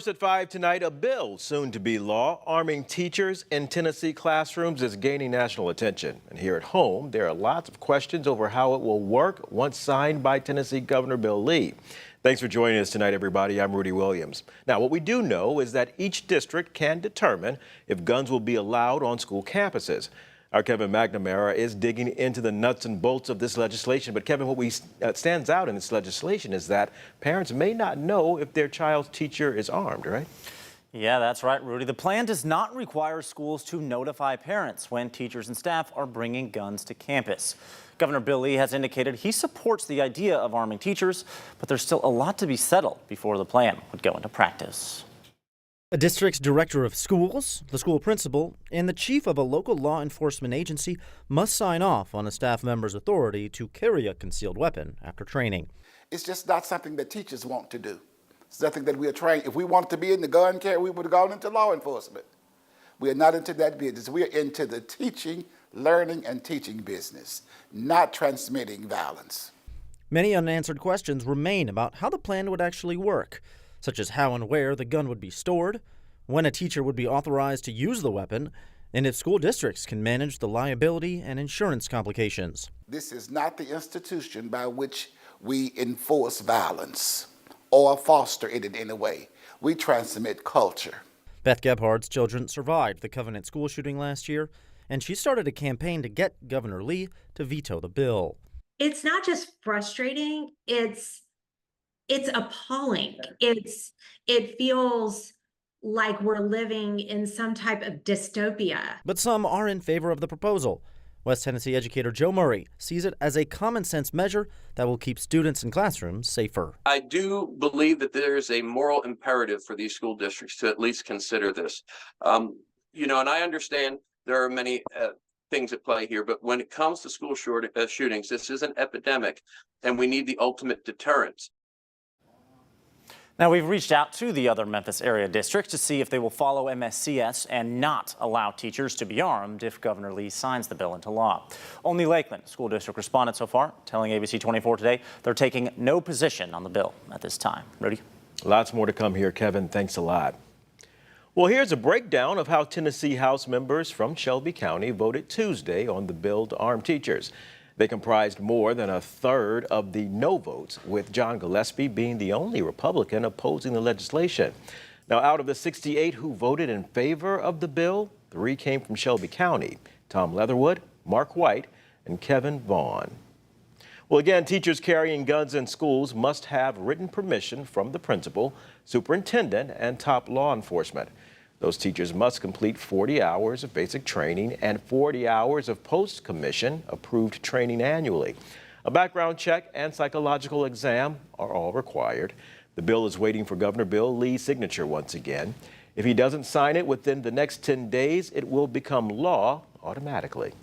At 5 tonight, a bill soon to be law arming teachers in Tennessee classrooms is gaining national attention. And here at home, there are lots of questions over how it will work once signed by Tennessee Governor Bill Lee. Thanks for joining us tonight, everybody. I'm Rudy Williams. Now, what we do know is that each district can determine if guns will be allowed on school campuses. Our Kevin McNamara is digging into the nuts and bolts of this legislation. But Kevin, what stands out in this legislation is that parents may not know if their child's teacher is armed, right? Yeah, that's right, Rudy. The plan does not require schools to notify parents when teachers and staff are bringing guns to campus. Governor Bill Lee has indicated he supports the idea of arming teachers, but there's still a lot to be settled before the plan would go into practice. A district's director of schools, the school principal, and the chief of a local law enforcement agency must sign off on a staff member's authority to carry a concealed weapon after training. It's just not something that teachers want to do. It's nothing that we are trained. If we wanted to be in the gun carry, we would have gone into law enforcement. We are not into that business. We are into the teaching, learning, and teaching business, not transmitting violence. Many unanswered questions remain about how the plan would actually work, such as how and where the gun would be stored, when a teacher would be authorized to use the weapon, and if school districts can manage the liability and insurance complications. This is not the institution by which we enforce violence or foster it in any way. We transmit culture. Beth Gebhard's children survived the Covenant school shooting last year, and she started a campaign to get Governor Lee to veto the bill. It's not just frustrating, it's appalling. It feels like we're living in some type of dystopia. But some are in favor of the proposal. West Tennessee educator Joe Murray sees it as a common sense measure that will keep students in classrooms safer. I do believe that there is a moral imperative for these school districts to at least consider this. And I understand there are many things at play here, but when it comes to school shootings, this is an epidemic, and we need the ultimate deterrent. Now, we've reached out to the other Memphis area districts to see if they will follow MSCS and not allow teachers to be armed if Governor Lee signs the bill into law. Only Lakeland School District responded so far, telling ABC 24 today they're taking no position on the bill at this time. Rudy? Lots more to come here, Kevin. Thanks a lot. Well, here's a breakdown of how Tennessee House members from Shelby County voted Tuesday on the bill to arm teachers. They comprised more than a third of the no votes, with John Gillespie being the only Republican opposing the legislation. Now, out of the 68 who voted in favor of the bill, 3 came from Shelby County: Tom Leatherwood, Mark White, and Kevin Vaughn. Well, again, teachers carrying guns in schools must have written permission from the principal, superintendent, and top law enforcement. Those teachers must complete 40 hours of basic training and 40 hours of post-commission approved training annually. A background check and psychological exam are all required. The bill is waiting for Governor Bill Lee's signature once again. If he doesn't sign it within the next 10 days, it will become law automatically.